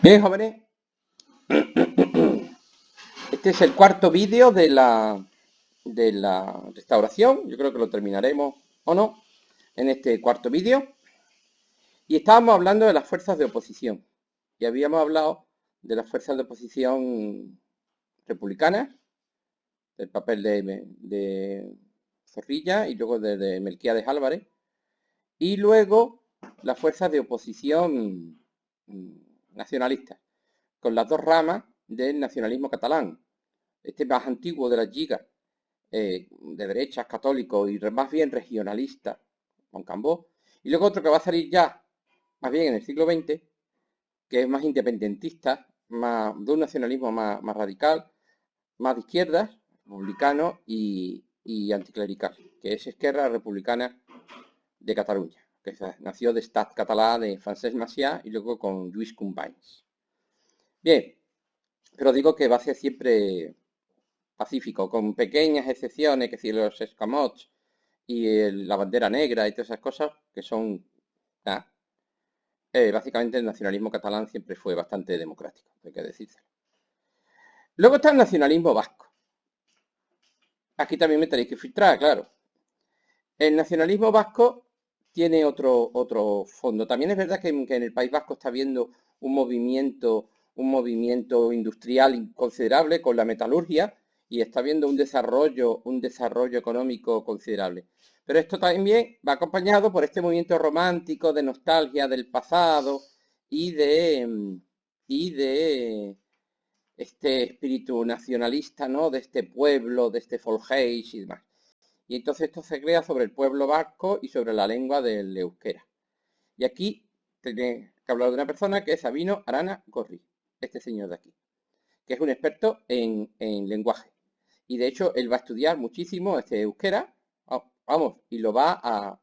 Bien, jóvenes, este es el cuarto vídeo de la restauración. Yo creo que lo terminaremos o no en este cuarto vídeo. Y estábamos hablando de las fuerzas de oposición. Y habíamos hablado de las fuerzas de oposición republicanas, del papel de Zorrilla y luego de Melquiades Álvarez. Y luego las fuerzas de oposición nacionalistas, con las dos ramas del nacionalismo catalán. Este más antiguo de las gigas, de derechas, católicos y más bien regionalista, con Cambó. Y luego otro que va a salir ya, más bien en el siglo XX, que es más independentista, más, de un nacionalismo más radical, más de izquierdas, republicano y anticlerical, que es Esquerra Republicana de Cataluña, que nació de Estat Català de Francesc Macià y luego con Lluís Companys. Bien, pero digo que va a ser siempre pacífico, con pequeñas excepciones, que si los escamots y la bandera negra y todas esas cosas, que son, nada, básicamente el nacionalismo catalán siempre fue bastante democrático, hay que decírselo. Luego está el nacionalismo vasco. Aquí también me tenéis que filtrar, claro. El nacionalismo vasco tiene otro fondo. También es verdad que en el País Vasco está habiendo un movimiento industrial considerable con la metalurgia y está habiendo un desarrollo económico considerable. Pero esto también va acompañado por este movimiento romántico de nostalgia del pasado y de este espíritu nacionalista, ¿no? De este pueblo, de este Folgeix y demás. Y entonces esto se crea sobre el pueblo vasco y sobre la lengua del euskera. Y aquí tiene que hablar de una persona que es Sabino Arana Gorri, este señor de aquí, que es un experto en lenguaje. Y de hecho él va a estudiar muchísimo este euskera, vamos, y lo va a...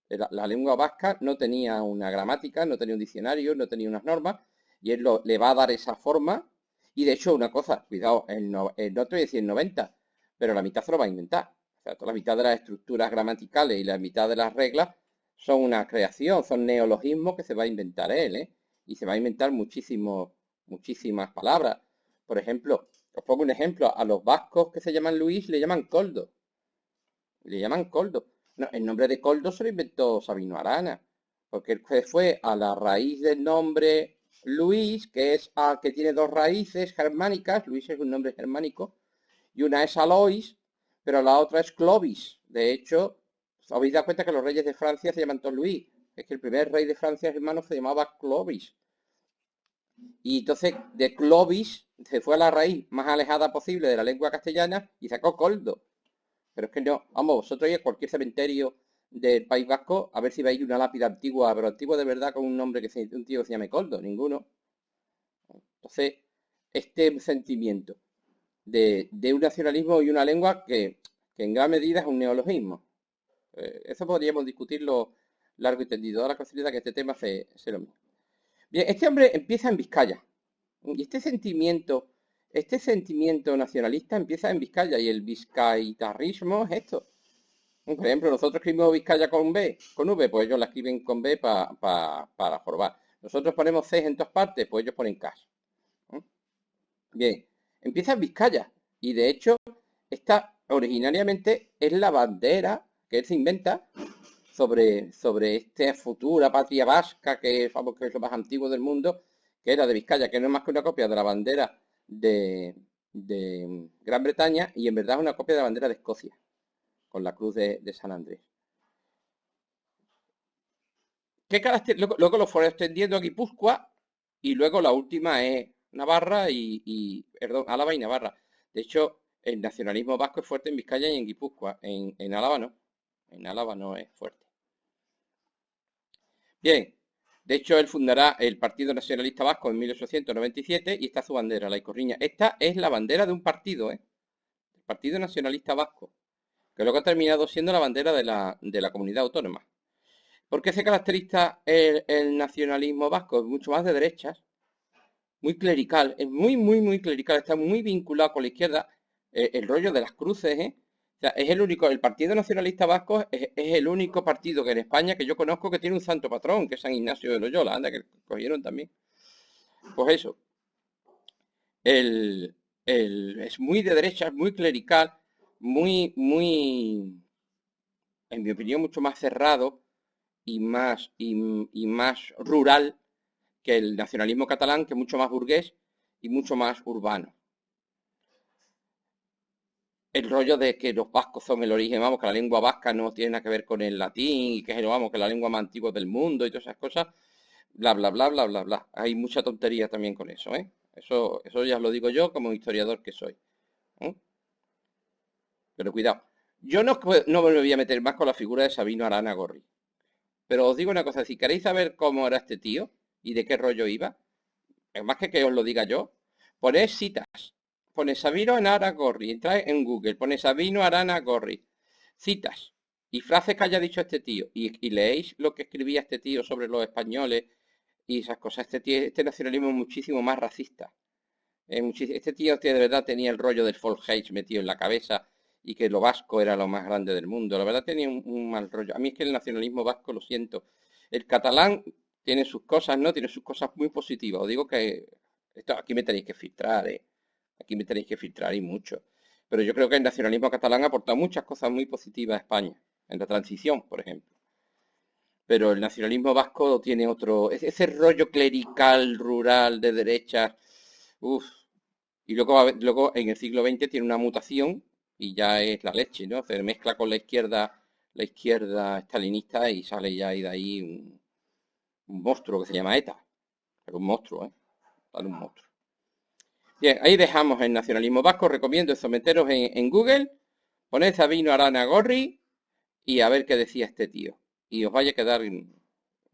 La lengua vasca no tenía una gramática, no tenía un diccionario, no tenía unas normas, y él le va a dar esa forma. Y de hecho, una cosa, cuidado, no te voy a decir 90, pero la mitad se lo va a inventar. O sea, toda la mitad de las estructuras gramaticales y la mitad de las reglas son una creación, son neologismos que se va a inventar él, ¿eh? Y se va a inventar muchísimas palabras. Por ejemplo, os pongo un ejemplo, a los vascos que se llaman Luis le llaman Coldo. Le llaman Coldo. No, el nombre de Coldo se lo inventó Sabino Arana, porque él fue a la raíz del nombre Luis, que tiene dos raíces germánicas. Luis es un nombre germánico, y una es Alois, pero la otra es Clovis. De hecho, os habéis dado cuenta que los reyes de Francia se llaman todos Luis. Es que el primer rey de Francia, hermano, se llamaba Clovis. Y entonces de Clovis se fue a la raíz más alejada posible de la lengua castellana y sacó Coldo. Pero es que no, vamos, vosotros ir a cualquier cementerio del País Vasco a ver si veis una lápida antigua, pero antigua de verdad con un nombre un tío que se llame Coldo, ninguno. Entonces, este sentimiento de un nacionalismo y una lengua que en gran medida es un neologismo. Eso podríamos discutirlo largo y tendido. Da la casualidad que este tema se lo mismo. Bien, este hombre empieza en Vizcaya. Y este sentimiento nacionalista empieza en Vizcaya. Y el vizcaitarrismo es esto. Por ejemplo, nosotros escribimos Vizcaya con B, con V, pues ellos la escriben con B para jorobar. Nosotros ponemos C en todas partes, pues ellos ponen K. Bien, empieza en Vizcaya. Y de hecho, esta originariamente es la bandera que él se inventa sobre esta futura patria vasca, que es lo más antiguo del mundo, que era de Vizcaya, que no es más que una copia de la bandera de Gran Bretaña y en verdad es una copia de la bandera de Escocia, con la cruz de San Andrés. ¿Qué carácter? Luego lo fueron extendiendo a Guipúzcoa y luego la última es Navarra perdón, Álava y Navarra. De hecho, el nacionalismo vasco es fuerte en Vizcaya y en Guipúzcoa. En Álava no. En Álava no es fuerte. Bien, de hecho él fundará el Partido Nacionalista Vasco en 1897 y está su bandera, la icorriña. Esta es la bandera de un partido, ¿eh? El Partido Nacionalista Vasco, que luego ha terminado siendo la bandera de la comunidad autónoma. ¿Por qué se caracteriza el nacionalismo vasco? Es mucho más de derechas, muy clerical, es muy clerical, está muy vinculado con la izquierda, el rollo de las cruces, ¿eh? O sea, es el único, el Partido Nacionalista Vasco es el único partido que en España que yo conozco que tiene un santo patrón, que es San Ignacio de Loyola, anda, que cogieron también. Pues eso, es muy de derecha, muy clerical, muy, en mi opinión, mucho más cerrado y más rural que el nacionalismo catalán, que es mucho más burgués y mucho más urbano. El rollo de que los vascos son el origen, vamos, que la lengua vasca no tiene nada que ver con el latín y que vamos, que la lengua más antigua del mundo y todas esas cosas, bla, bla, bla, bla, bla, bla. Hay mucha tontería también con eso, ¿eh? Eso ya os lo digo yo como historiador que soy. ¿Eh? Pero cuidado. Yo no me voy a meter más con la figura de Sabino Arana Gorri. Pero os digo una cosa, si queréis saber cómo era este tío y de qué rollo iba, es más que os lo diga yo, poned citas. Pone Sabino Arana Gorri, entráis en Google, pone Sabino Arana Gorri, citas y frases que haya dicho este tío y leéis lo que escribía este tío sobre los españoles y esas cosas. Este nacionalismo es muchísimo más racista. Este tío de verdad tenía el rollo del Volksheim metido en la cabeza y que lo vasco era lo más grande del mundo. La verdad tenía un mal rollo. A mí es que el nacionalismo vasco, lo siento. El catalán tiene sus cosas, ¿no? Tiene sus cosas muy positivas. Os digo que esto aquí me tenéis que filtrar, ¿eh? Aquí me tenéis que filtrar y mucho. Pero yo creo que el nacionalismo catalán ha aportado muchas cosas muy positivas a España. En la transición, por ejemplo. Pero el nacionalismo vasco tiene otro, ese rollo clerical, rural, de derechas, uff. Y luego en el siglo XX tiene una mutación y ya es la leche, ¿no? Se mezcla con la izquierda estalinista y sale ya de ahí un monstruo que se llama ETA. Pero un monstruo, ¿eh? Sale un monstruo. Bien, ahí dejamos el nacionalismo vasco. Recomiendo someteros en Google, poned Sabino Arana Gorri y a ver qué decía este tío. Y os vaya a quedar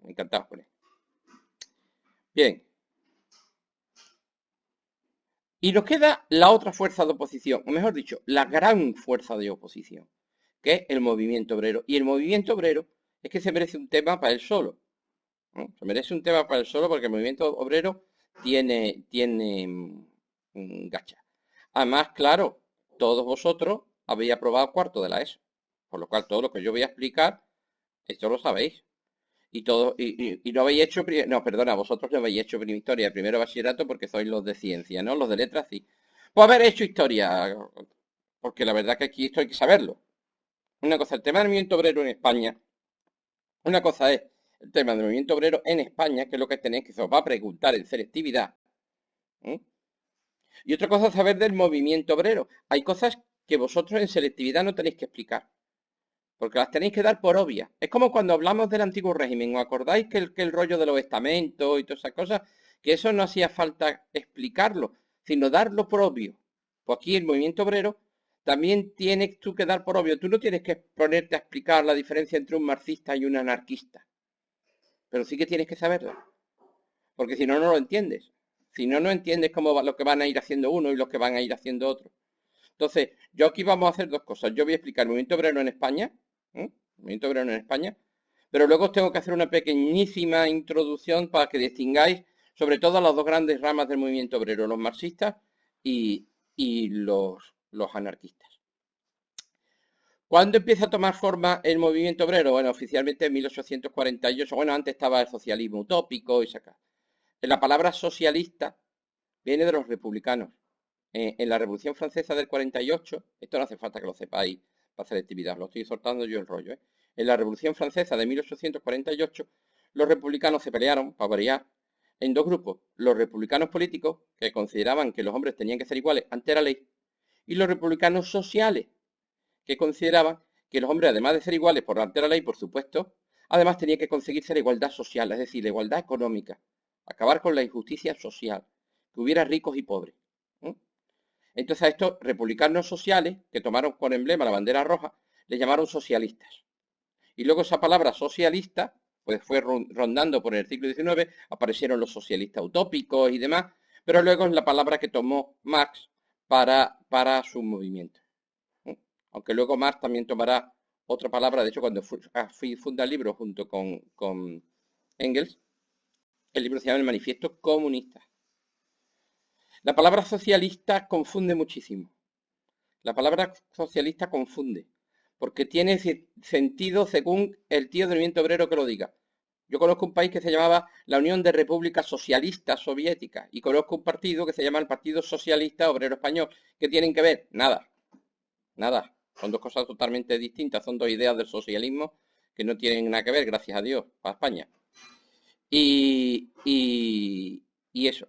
encantados con él. Bien. Y nos queda la otra fuerza de oposición, o mejor dicho, la gran fuerza de oposición, que es el movimiento obrero. Y el movimiento obrero es que se merece un tema para él solo, ¿no? Se merece un tema para él solo porque el movimiento obrero tiene gacha. Además, claro, todos vosotros habéis aprobado cuarto de la ESO, por lo cual todo lo que yo voy a explicar, esto lo sabéis. Y no habéis hecho, no, perdona, vosotros no habéis hecho historia de primero bachillerato porque sois los de ciencia, ¿no? Los de letras sí. Pues haber hecho historia, porque la verdad que aquí esto hay que saberlo. Una cosa, el tema del movimiento obrero en España, una cosa es el tema del movimiento obrero en España, que es lo que tenéis que se os va a preguntar en selectividad. ¿Eh? Y otra cosa es saber del movimiento obrero. Hay cosas que vosotros en selectividad no tenéis que explicar. Porque las tenéis que dar por obvias. Es como cuando hablamos del antiguo régimen. ¿Os acordáis que el rollo de los estamentos y todas esas cosas? Que eso no hacía falta explicarlo, sino darlo por obvio. Pues aquí el movimiento obrero también tienes tú que dar por obvio. Tú no tienes que ponerte a explicar la diferencia entre un marxista y un anarquista. Pero sí que tienes que saberlo. Porque si no, no lo entiendes. Si no, no entiendes cómo va, lo que van a ir haciendo uno y lo que van a ir haciendo otro. Entonces, yo aquí vamos a hacer dos cosas. Yo voy a explicar el movimiento obrero en España, el movimiento obrero en España, pero luego os tengo que hacer una pequeñísima introducción para que distingáis sobre todo las dos grandes ramas del movimiento obrero, los marxistas y los anarquistas. ¿Cuándo empieza a tomar forma el movimiento obrero? Bueno, oficialmente en 1848. Bueno, antes estaba el socialismo utópico y saca. La palabra socialista viene de los republicanos. En la Revolución Francesa del 48, esto no hace falta que lo sepáis para selectividad, lo estoy soltando yo el rollo. En la Revolución Francesa de 1848, los republicanos se pelearon, para variar, en dos grupos. Los republicanos políticos, que consideraban que los hombres tenían que ser iguales ante la ley, y los republicanos sociales, que consideraban que los hombres, además de ser iguales por ante la ley, por supuesto, además tenían que conseguirse la igualdad social, es decir, la igualdad económica, acabar con la injusticia social, que hubiera ricos y pobres. Entonces a estos republicanos sociales, que tomaron por emblema la bandera roja, les llamaron socialistas. Y luego esa palabra socialista, pues fue rondando por el siglo XIX, aparecieron los socialistas utópicos y demás, pero luego es la palabra que tomó Marx para su movimiento. Aunque luego Marx también tomará otra palabra, de hecho cuando funda el libro junto con Engels, el libro se llama El Manifiesto Comunista. La palabra socialista confunde muchísimo. La palabra socialista confunde, porque tiene sentido según el tío del movimiento obrero que lo diga. Yo conozco un país que se llamaba la Unión de Repúblicas Socialistas Soviéticas y conozco un partido que se llama el Partido Socialista Obrero Español. ¿Qué tienen que ver? Nada, nada. Son dos cosas totalmente distintas, son dos ideas del socialismo que no tienen nada que ver, gracias a Dios, para España. Y eso.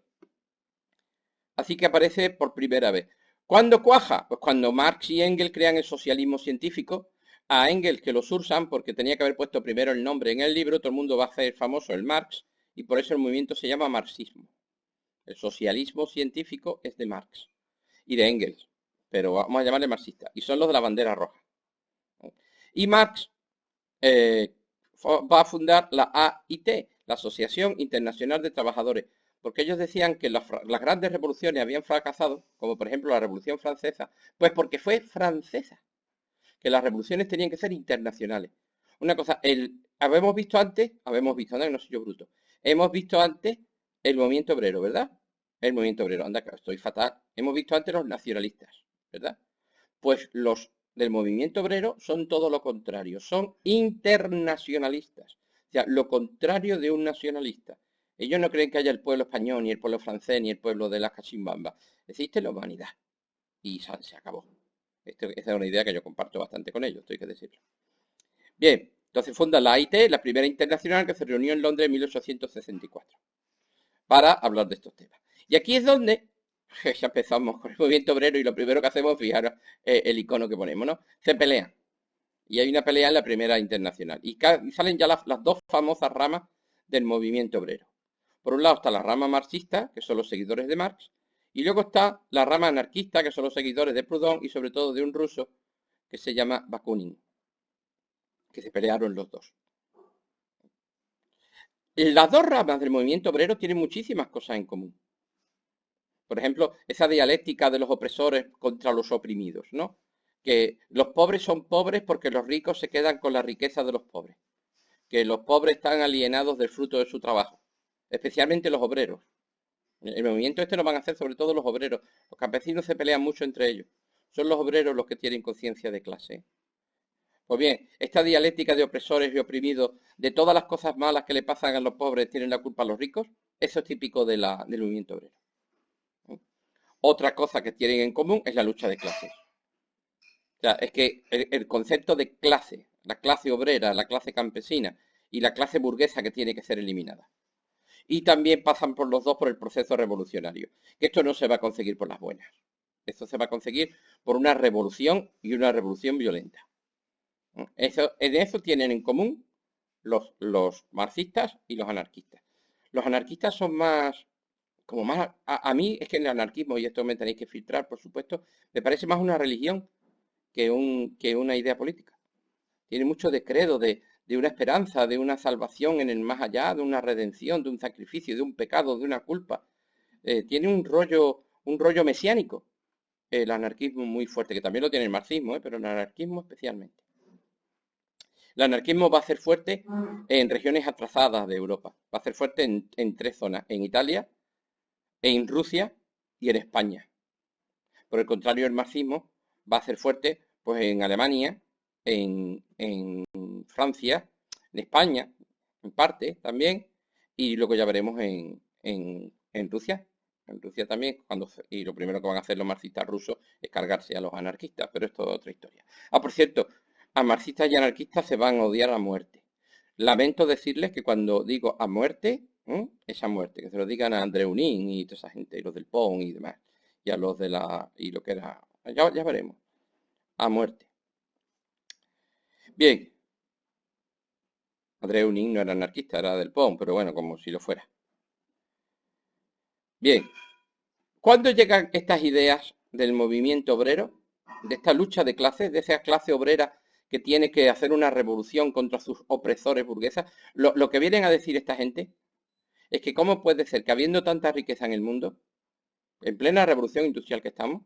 Así que aparece por primera vez. ¿Cuándo cuaja? Pues cuando Marx y Engels crean el socialismo científico. A Engels que lo sursan porque tenía que haber puesto primero el nombre en el libro, todo el mundo va a hacer famoso el Marx y por eso el movimiento se llama marxismo. El socialismo científico es de Marx y de Engels, pero vamos a llamarle marxista. Y son los de la bandera roja. Y Marx va a fundar la AIT, la Asociación Internacional de Trabajadores, porque ellos decían que las grandes revoluciones habían fracasado, como por ejemplo la Revolución Francesa, pues porque fue francesa, que las revoluciones tenían que ser internacionales. Una cosa, habemos visto antes, no soy yo bruto, hemos visto antes el movimiento obrero, ¿verdad? El movimiento obrero, anda, estoy fatal. Hemos visto antes los nacionalistas, ¿verdad? Pues los del movimiento obrero son todo lo contrario, son internacionalistas. O sea, lo contrario de un nacionalista. Ellos no creen que haya el pueblo español, ni el pueblo francés, ni el pueblo de las cachimbambas. Existe la humanidad. Y se acabó. Esta es una idea que yo comparto bastante con ellos, estoy que decirlo. Bien, entonces funda la AIT, la primera internacional que se reunió en Londres en 1864, para hablar de estos temas. Y aquí es donde ya empezamos con el movimiento obrero y lo primero que hacemos es fijar el icono que ponemos, ¿no? Se pelean. Y hay una pelea en la primera internacional. Y salen ya las dos famosas ramas del movimiento obrero. Por un lado está la rama marxista, que son los seguidores de Marx, y luego está la rama anarquista, que son los seguidores de Proudhon y sobre todo de un ruso que se llama Bakunin, que se pelearon los dos. Las dos ramas del movimiento obrero tienen muchísimas cosas en común. Por ejemplo, esa dialéctica de los opresores contra los oprimidos, ¿no? Que los pobres son pobres porque los ricos se quedan con la riqueza de los pobres. Que los pobres están alienados del fruto de su trabajo, especialmente los obreros. El movimiento este lo van a hacer sobre todo los obreros. Los campesinos se pelean mucho entre ellos. Son los obreros los que tienen conciencia de clase. Pues bien, esta dialéctica de opresores y oprimidos, de todas las cosas malas que le pasan a los pobres, tienen la culpa a los ricos, eso es típico del movimiento obrero. Otra cosa que tienen en común es la lucha de clases. O sea, es que el concepto de clase, la clase obrera, la clase campesina y la clase burguesa que tiene que ser eliminada. Y también pasan por los dos por el proceso revolucionario. Que esto no se va a conseguir por las buenas. Esto se va a conseguir por una revolución y una revolución violenta. En eso tienen en común los marxistas y los anarquistas. Los anarquistas son más, como más, a mí es que en el anarquismo, y esto me tenéis que filtrar, por supuesto, me parece más una religión que una idea política. Tiene mucho de credo, de una esperanza, de una salvación en el más allá, de una redención, de un sacrificio, de un pecado, de una culpa. Tiene un rollo mesiánico, el anarquismo muy fuerte, que también lo tiene el marxismo, pero el anarquismo especialmente. El anarquismo va a ser fuerte en regiones atrasadas de Europa. Va a ser fuerte en tres zonas, en Italia, en Rusia y en España. Por el contrario, el marxismo va a ser fuerte pues, en Alemania, en Francia, en España, en parte también, y luego ya veremos en Rusia. En Rusia también, y lo primero que van a hacer los marxistas rusos es cargarse a los anarquistas, pero esto es otra historia. Por cierto, a marxistas y anarquistas se van a odiar a muerte. Lamento decirles que cuando digo a muerte, es a muerte, que se lo digan a Andreu Nin y toda esa gente, y los del PON y demás, y a los de y lo que era, ya veremos, a muerte. Bien, Andreu Nin no era anarquista, era del PON, pero bueno, como si lo fuera. Bien, ¿cuándo llegan estas ideas del movimiento obrero, de esta lucha de clases, de esa clase obrera que tiene que hacer una revolución contra sus opresores burguesas? Lo que vienen a decir esta gente es que cómo puede ser que habiendo tanta riqueza en el mundo, en plena revolución industrial que estamos,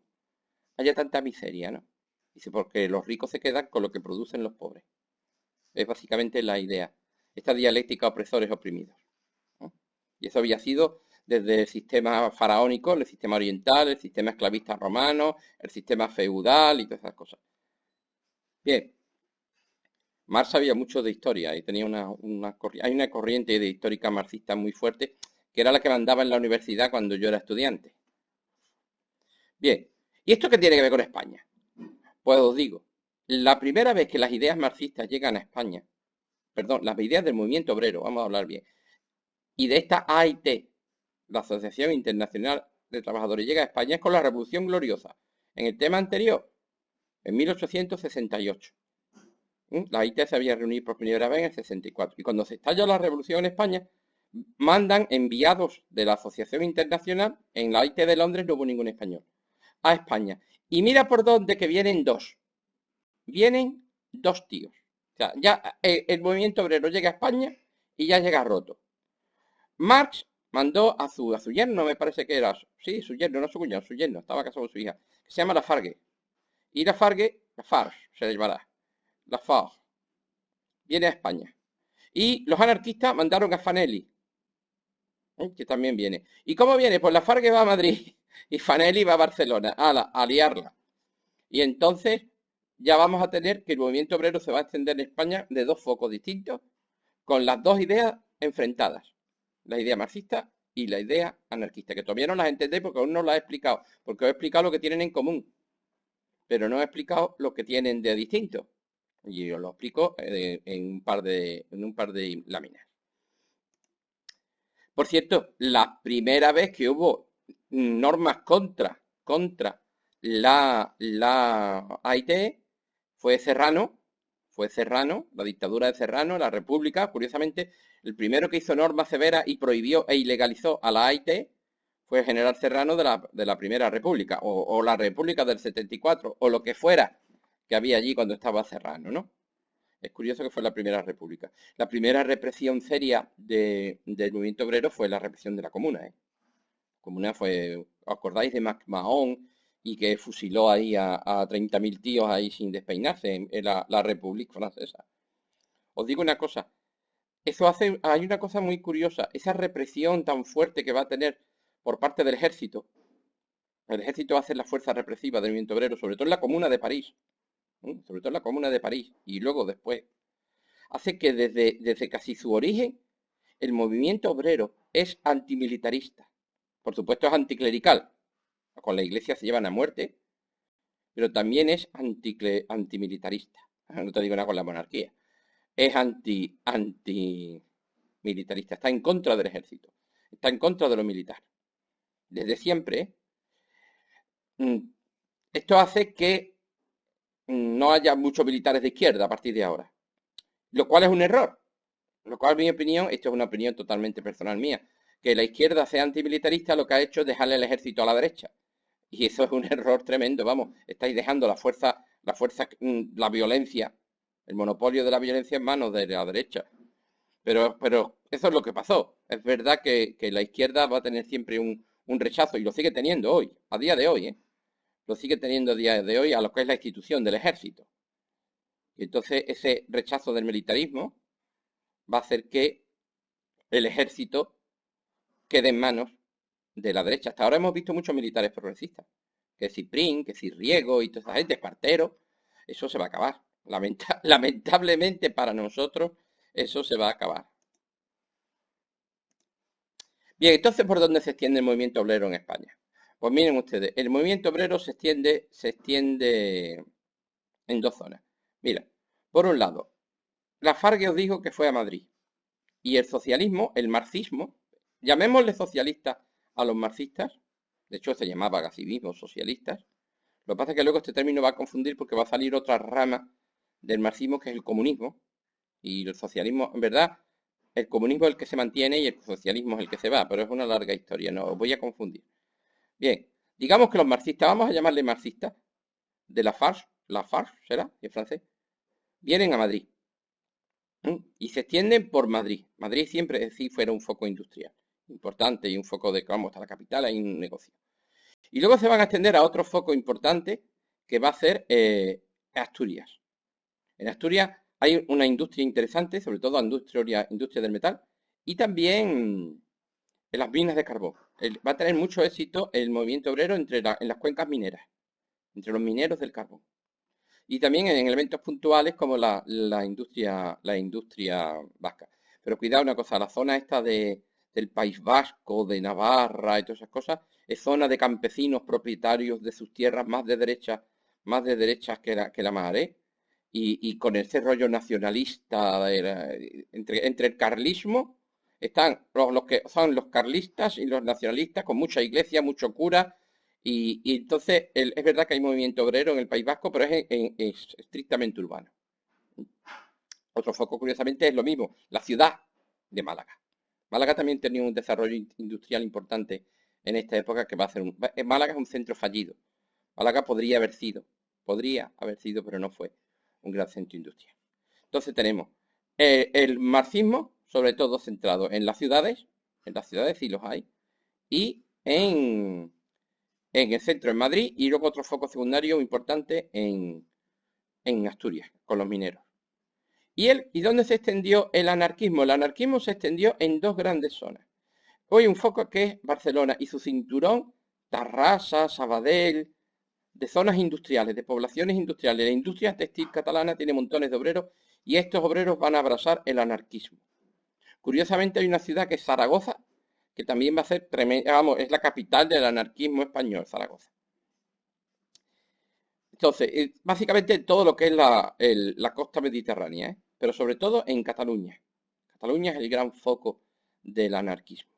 haya tanta miseria, ¿no? Dice, porque los ricos se quedan con lo que producen los pobres. Es básicamente la idea, esta dialéctica opresores oprimidos, ¿no? Y eso había sido desde el sistema faraónico, el sistema oriental, el sistema esclavista romano, el sistema feudal y todas esas cosas. Bien, Marx sabía mucho de historia y tenía hay una corriente de histórica marxista muy fuerte, que era la que mandaba en la universidad cuando yo era estudiante. Bien, ¿y esto qué tiene que ver con España? Pues os digo, la primera vez que las ideas marxistas llegan a España, perdón, las ideas del movimiento obrero, vamos a hablar bien, y de esta AIT, la Asociación Internacional de Trabajadores, llega a España es con la Revolución Gloriosa. En el tema anterior, en 1868. La AIT se había reunido por primera vez en el 64. Y cuando se estalla la revolución en España, mandan enviados de la Asociación Internacional, en la AIT de Londres no hubo ningún español, a España. Y mira por dónde que vienen dos. Vienen dos tíos. O sea, ya el movimiento obrero llega a España y ya llega roto. Marx mandó a su yerno, me parece que era, sí, su yerno, no su cuñado, su yerno, estaba casado con su hija, que se llama Lafargue. Y Lafargue se le llamará, Lafargue, viene a España. Y los anarquistas mandaron a Fanelli, que también viene. ¿Y cómo viene? Pues Lafargue va a Madrid y Fanelli va a Barcelona, a liarla. Y entonces ya vamos a tener que el movimiento obrero se va a extender en España de dos focos distintos, con las dos ideas enfrentadas. La idea marxista y la idea anarquista, que todavía no las entendéis porque aún no las he explicado, porque os he explicado lo que tienen en común, pero no he explicado lo que tienen de distinto. Y os lo explico en un par de láminas. Por cierto, la primera vez que hubo normas contra la AIT fue Serrano, la dictadura de Serrano, la República. Curiosamente, el primero que hizo normas severas y prohibió e ilegalizó a la AIT fue el general Serrano de la Primera República, o la República del 74, o lo que fuera que había allí cuando estaba Serrano, ¿no? Es curioso que fue la Primera República. La primera represión seria del movimiento obrero fue la represión de la Comuna, ¿eh? La Comuna fue, ¿os acordáis de MacMahon y que fusiló ahí a 30.000 tíos ahí sin despeinarse en la República Francesa? Os digo una cosa, hay una cosa muy curiosa, esa represión tan fuerte que va a tener por parte del ejército. El ejército hace la fuerza represiva del movimiento obrero, sobre todo en la Comuna de París, ¿eh? Sobre todo en la Comuna de París, y luego después hace que desde casi su origen el movimiento obrero es antimilitarista. Por supuesto es anticlerical. Con la iglesia se llevan a muerte, pero también es antimilitarista. No te digo nada con la monarquía. Es antimilitarista. Está en contra del ejército. Está en contra de lo militar. Desde siempre. Esto hace que no haya muchos militares de izquierda a partir de ahora. Lo cual es un error. Lo cual, en mi opinión, esto es una opinión totalmente personal mía, que la izquierda sea antimilitarista lo que ha hecho es dejarle el ejército a la derecha. Y eso es un error tremendo, vamos, estáis dejando la violencia, el monopolio de la violencia en manos de la derecha. Pero eso es lo que pasó. Es verdad que la izquierda va a tener siempre un rechazo, y lo sigue teniendo hoy, a día de hoy, ¿eh? Lo sigue teniendo a día de hoy a lo que es la institución del ejército. Y entonces ese rechazo del militarismo va a hacer que el ejército quede en manos de la derecha. Hasta ahora hemos visto muchos militares progresistas, que si Prim, que si Riego y toda esa gente, Espartero, eso se va a acabar. Lamentablemente para nosotros, eso se va a acabar. Bien, entonces, ¿por dónde se extiende el movimiento obrero en España? Pues miren ustedes, el movimiento obrero se extiende en dos zonas. Mira, por un lado, Lafargue os dijo que fue a Madrid. Y el socialismo, el marxismo, llamémosle socialistas a los marxistas, de hecho se llamaba así mismo socialistas. Lo que pasa es que luego este término va a confundir porque va a salir otra rama del marxismo que es el comunismo. Y el socialismo, en verdad, el comunismo es el que se mantiene y el socialismo es el que se va, pero es una larga historia, no os voy a confundir. Bien, digamos que los marxistas, vamos a llamarle marxistas, de la Farge será, en francés, vienen a Madrid. Y se extienden por Madrid. Madrid siempre sí fuera un foco industrial importante y un foco de, vamos, está la capital, hay un negocio. Y luego se van a extender a otro foco importante que va a ser Asturias. En Asturias hay una industria interesante, sobre todo industria del metal, y también en las minas de carbón. Va a tener mucho éxito el movimiento obrero en las cuencas mineras, entre los mineros del carbón. Y también en elementos puntuales como la industria vasca. Pero cuidado una cosa, la zona esta del País Vasco, de Navarra y todas esas cosas, es zona de campesinos propietarios de sus tierras más de derechas que la mar, ¿eh? Y con ese rollo nacionalista, entre el carlismo, están los que son los carlistas y los nacionalistas, con mucha iglesia, mucho cura, y entonces es verdad que hay movimiento obrero en el País Vasco, pero es estrictamente urbano. Otro foco, curiosamente, es lo mismo, la ciudad de Málaga. Málaga también tenía un desarrollo industrial importante en esta época que va a ser Málaga es un centro fallido. Málaga podría haber sido, pero no fue un gran centro industrial. Entonces tenemos el marxismo, sobre todo centrado en las ciudades sí los hay, y en el centro en Madrid, y luego otro foco secundario importante en Asturias, con los mineros. ¿Y dónde se extendió el anarquismo? El anarquismo se extendió en dos grandes zonas. Hoy un foco que es Barcelona y su cinturón, Tarrasa, Sabadell, de zonas industriales, de poblaciones industriales. La industria textil catalana tiene montones de obreros y estos obreros van a abrazar el anarquismo. Curiosamente hay una ciudad que es Zaragoza, que también va a ser tremenda, vamos, es la capital del anarquismo español, Zaragoza. Entonces, básicamente todo lo que es la costa mediterránea, ¿eh? Pero sobre todo en Cataluña. Cataluña es el gran foco del anarquismo.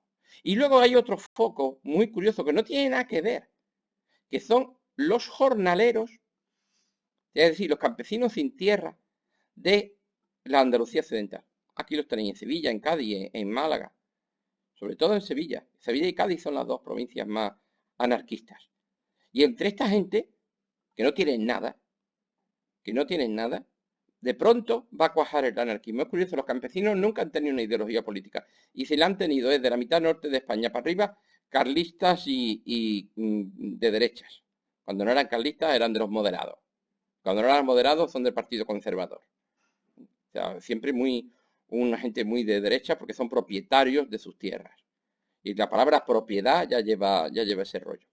Y luego hay otro foco muy curioso que no tiene nada que ver, que son los jornaleros, es decir, los campesinos sin tierra de la Andalucía occidental. Aquí los tenéis en Sevilla, en Cádiz, en Málaga, sobre todo en Sevilla. Sevilla y Cádiz son las dos provincias más anarquistas. Y entre esta gente, que no tienen nada, de pronto va a cuajar el anarquismo. Es curioso, los campesinos nunca han tenido una ideología política. Y si la han tenido es de la mitad norte de España para arriba, carlistas y de derechas. Cuando no eran carlistas eran de los moderados. Cuando no eran moderados son del Partido Conservador. O sea, siempre una gente muy de derecha porque son propietarios de sus tierras. Y la palabra propiedad ya lleva ese rollo.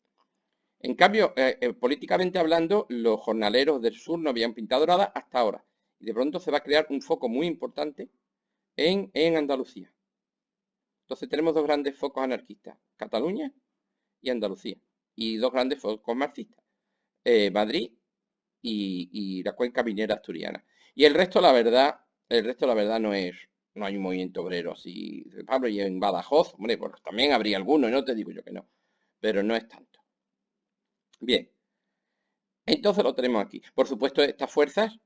En cambio, políticamente hablando, los jornaleros del sur no habían pintado nada hasta ahora. Y de pronto se va a crear un foco muy importante en Andalucía. Entonces tenemos dos grandes focos anarquistas, Cataluña y Andalucía. Y dos grandes focos marxistas, Madrid y la cuenca minera asturiana. Y el resto la verdad no hay un movimiento obrero así. Pablo, y en Badajoz, hombre, pues también habría alguno, y no te digo yo que no, pero no es tanto. Bien, entonces lo tenemos aquí. Por supuesto, estas fuerzas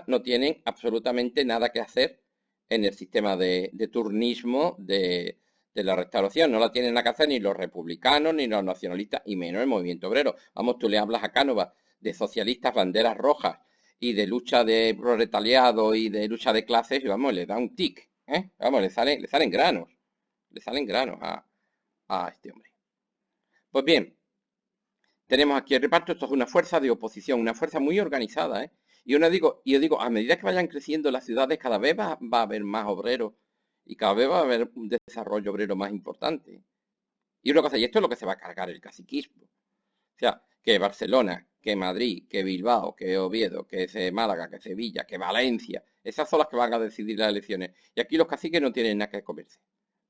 no tienen absolutamente nada que hacer en el sistema de turnismo de la restauración. No la tienen nada que hacer ni los republicanos, ni los nacionalistas, y menos el movimiento obrero. Vamos, tú le hablas a Cánovas de socialistas, banderas rojas, y de lucha de proletariado y de lucha de clases, y vamos, le da un tic, ¿eh? Vamos, le salen granos a este hombre. Pues bien, tenemos aquí el reparto, esto es una fuerza de oposición, una fuerza muy organizada, ¿eh? Y yo digo, a medida que vayan creciendo las ciudades, cada vez va a haber más obreros y cada vez va a haber un desarrollo obrero más importante. Y una cosa, y esto es lo que se va a cargar el caciquismo. O sea, que Barcelona, que Madrid, que Bilbao, que Oviedo, que Málaga, que Sevilla, que Valencia, esas son las que van a decidir las elecciones. Y aquí los caciques no tienen nada que comerse,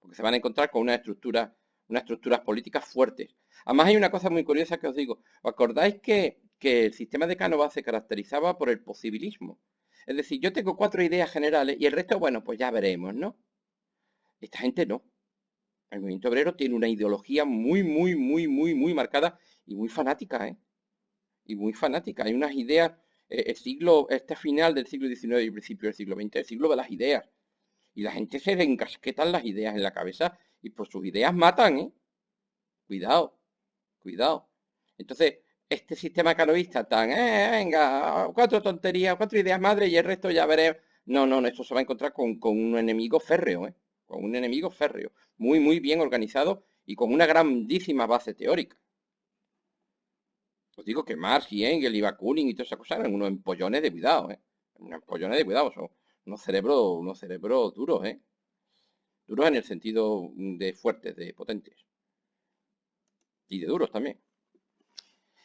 porque se van a encontrar con unas estructuras políticas fuertes. Además hay una cosa muy curiosa que os digo. ¿Os acordáis que el sistema de Cánovas se caracterizaba por el posibilismo? Es decir, yo tengo 4 ideas generales y el resto, bueno, pues ya veremos, ¿no? Esta gente no. El movimiento obrero tiene una ideología muy marcada y muy fanática, ¿eh? Y muy fanática. Hay unas ideas, este final del siglo XIX y principio del siglo XX, el siglo de las ideas. Y la gente se le encasquetan las ideas en la cabeza y por sus ideas matan, ¿eh? Cuidado, cuidado. Entonces, este sistema canovista tan, venga, 4 tonterías, 4 ideas madre y el resto ya veré. No, esto se va a encontrar con un enemigo férreo, ¿eh? Con un enemigo férreo, muy bien organizado y con una grandísima base teórica. Os digo que Marx y Engels y Bakunin y todas esas cosas eran unos empollones de cuidado, ¿eh? Unos empollones de cuidado, son unos cerebros duros, ¿eh? Duros en el sentido de fuertes, de potentes. Y de duros también.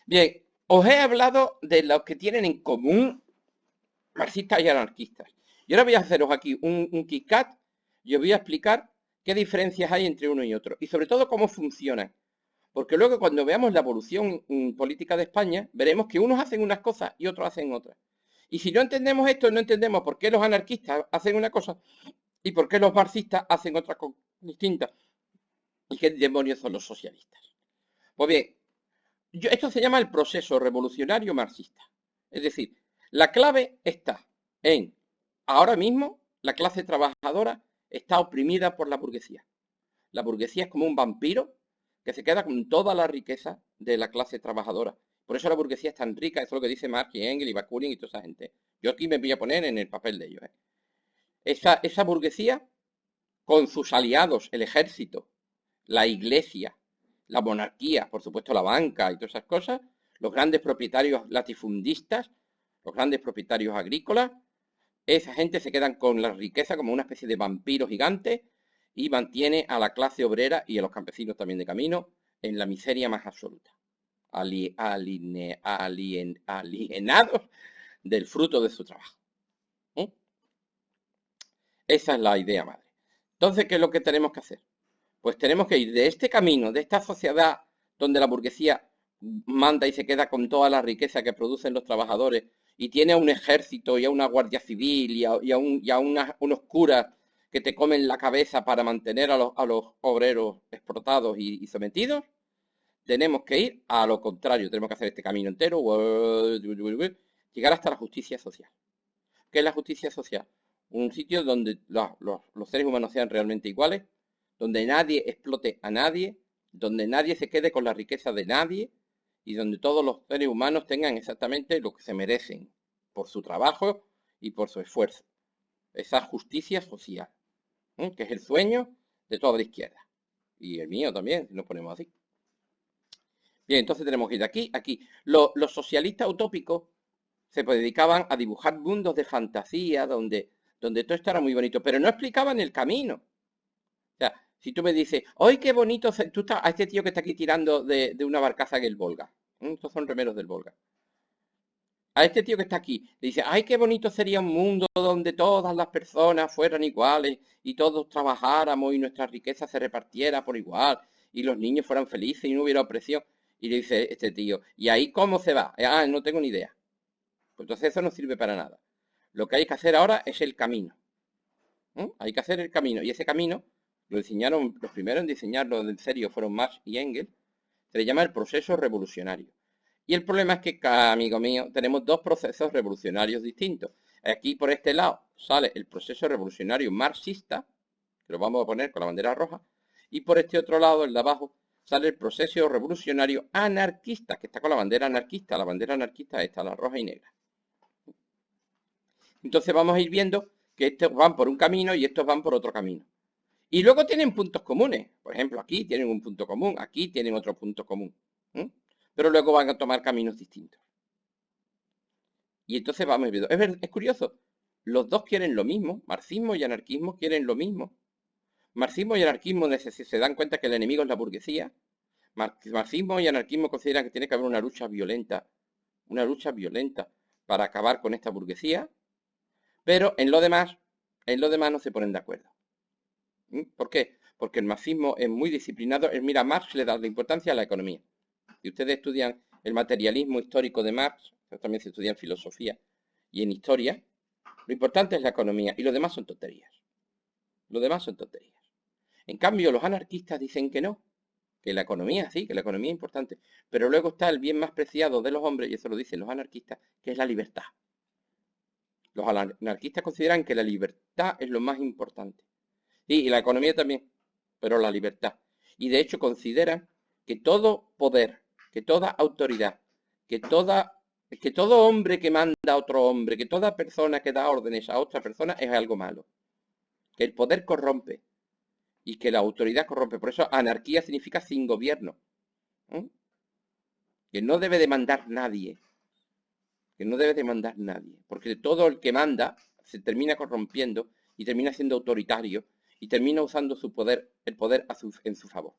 Bien, Os he hablado de lo que tienen en común marxistas y anarquistas. Y ahora voy a haceros aquí un KitKat y os voy a explicar qué diferencias hay entre uno y otro. Y sobre todo cómo funcionan. Porque luego cuando veamos la evolución política de España, veremos que unos hacen unas cosas y otros hacen otras. Y si no entendemos esto, no entendemos por qué los anarquistas hacen una cosa y por qué los marxistas hacen otra cosa distinta. ¿Y qué demonios son los socialistas? Pues bien, esto se llama el proceso revolucionario marxista. Es decir, la clave está en, ahora mismo, la clase trabajadora está oprimida por la burguesía. La burguesía es como un vampiro que se queda con toda la riqueza de la clase trabajadora. Por eso la burguesía es tan rica, eso es lo que dice Marx y Engels y Bakunin y toda esa gente. Yo aquí me voy a poner en el papel de ellos. Esa burguesía, con sus aliados, el ejército, la iglesia, la monarquía, por supuesto la banca y todas esas cosas, los grandes propietarios latifundistas, los grandes propietarios agrícolas, esa gente se quedan con la riqueza como una especie de vampiro gigante y mantiene a la clase obrera y a los campesinos también de camino en la miseria más absoluta, alienados del fruto de su trabajo. ¿Eh? Esa es la idea madre. Entonces, ¿qué es lo que tenemos que hacer? Pues tenemos que ir de este camino, de esta sociedad donde la burguesía manda y se queda con toda la riqueza que producen los trabajadores y tiene a un ejército y a una guardia civil y a unos curas que te comen la cabeza para mantener a los obreros explotados y sometidos, tenemos que ir a lo contrario, tenemos que hacer este camino entero, llegar hasta la justicia social. ¿Qué es la justicia social? Un sitio donde los seres humanos sean realmente iguales, donde nadie explote a nadie, donde nadie se quede con la riqueza de nadie y donde todos los seres humanos tengan exactamente lo que se merecen por su trabajo y por su esfuerzo. Esa justicia social, que es el sueño de toda la izquierda. Y el mío también, si nos ponemos así. Bien, entonces tenemos que ir de aquí a aquí. Los socialistas utópicos se dedicaban a dibujar mundos de fantasía donde todo esto era muy bonito, pero no explicaban el camino. O sea, si tú me dices, ¡ay, qué bonito! Tú estás a este tío que está aquí tirando de una barcaza en el Volga. Estos son remeros del Volga. A este tío que está aquí, le dice, ¡ay, qué bonito sería un mundo donde todas las personas fueran iguales y todos trabajáramos y nuestra riqueza se repartiera por igual y los niños fueran felices y no hubiera opresión! Y le dice este tío, ¿y ahí cómo se va? Ah, no tengo ni idea. Pues entonces eso no sirve para nada. Lo que hay que hacer ahora es el camino. Hay que hacer el camino. Y ese camino lo diseñaron, los primeros en diseñarlo en serio fueron Marx y Engels. Se le llama el proceso revolucionario. Y el problema es que, amigo mío, tenemos dos procesos revolucionarios distintos. Aquí por este lado sale el proceso revolucionario marxista, que lo vamos a poner con la bandera roja, y por este otro lado, el de abajo, sale el proceso revolucionario anarquista, que está con la bandera anarquista. La bandera anarquista está, la roja y negra. Entonces vamos a ir viendo que estos van por un camino y estos van por otro camino. Y luego tienen puntos comunes. Por ejemplo, aquí tienen un punto común, aquí tienen otro punto común. Pero luego van a tomar caminos distintos. Y entonces vamos viendo. Es curioso, los dos quieren lo mismo, marxismo y anarquismo quieren lo mismo. Marxismo y anarquismo se dan cuenta que el enemigo es la burguesía. Marxismo y anarquismo consideran que tiene que haber una lucha violenta para acabar con esta burguesía. Pero en lo demás no se ponen de acuerdo. ¿Por qué? Porque el marxismo es muy disciplinado. Mira, Marx le da la importancia a la economía. Si ustedes estudian el materialismo histórico de Marx, también se estudia en filosofía y en historia, lo importante es la economía y lo demás son tonterías. Lo demás son tonterías. En cambio, los anarquistas dicen que no, que la economía sí, que la economía es importante, pero luego está el bien más preciado de los hombres, y eso lo dicen los anarquistas, que es la libertad. Los anarquistas consideran que la libertad es lo más importante. Sí, y la economía también, pero la libertad. Y de hecho consideran que todo poder, que toda autoridad, que todo hombre que manda a otro hombre, que toda persona que da órdenes a otra persona es algo malo. Que el poder corrompe y que la autoridad corrompe. Por eso anarquía significa sin gobierno. Que no debe de mandar nadie. Que no debe de mandar nadie. Porque todo el que manda se termina corrompiendo y termina siendo autoritario y termina usando su poder, el poder en su favor.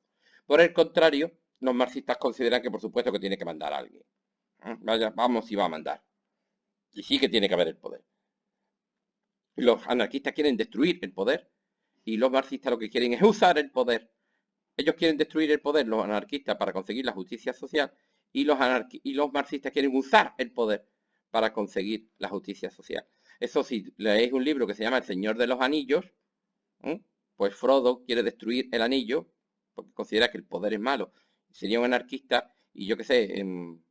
Por el contrario, los marxistas consideran que por supuesto que tiene que mandar a alguien. Vaya, vamos y va a mandar. Y sí que tiene que haber el poder. Los anarquistas quieren destruir el poder y los marxistas lo que quieren es usar el poder. Ellos quieren destruir el poder, los anarquistas, para conseguir la justicia social y los marxistas quieren usar el poder para conseguir la justicia social. Eso si leéis un libro que se llama El Señor de los Anillos, pues Frodo quiere destruir el anillo porque considera que el poder es malo. Sería un anarquista y yo qué sé,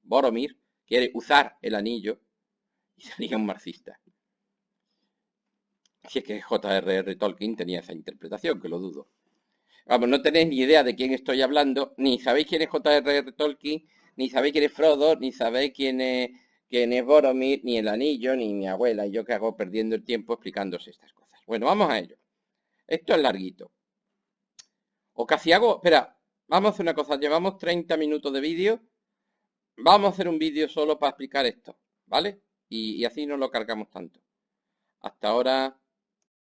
Boromir quiere usar el anillo y sería un marxista. Si es que J.R.R. Tolkien tenía esa interpretación, que lo dudo. Vamos, no tenéis ni idea de quién estoy hablando, ni sabéis quién es J.R.R. Tolkien, ni sabéis quién es Frodo, ni sabéis quién es Boromir, ni el anillo, ni mi abuela, y yo que hago perdiendo el tiempo explicándose estas cosas. Bueno, vamos a ello. Esto es larguito. O casi hago, espera, vamos a hacer una cosa, llevamos 30 minutos de vídeo, vamos a hacer un vídeo solo para explicar esto, ¿vale? Y así no lo cargamos tanto. Hasta ahora...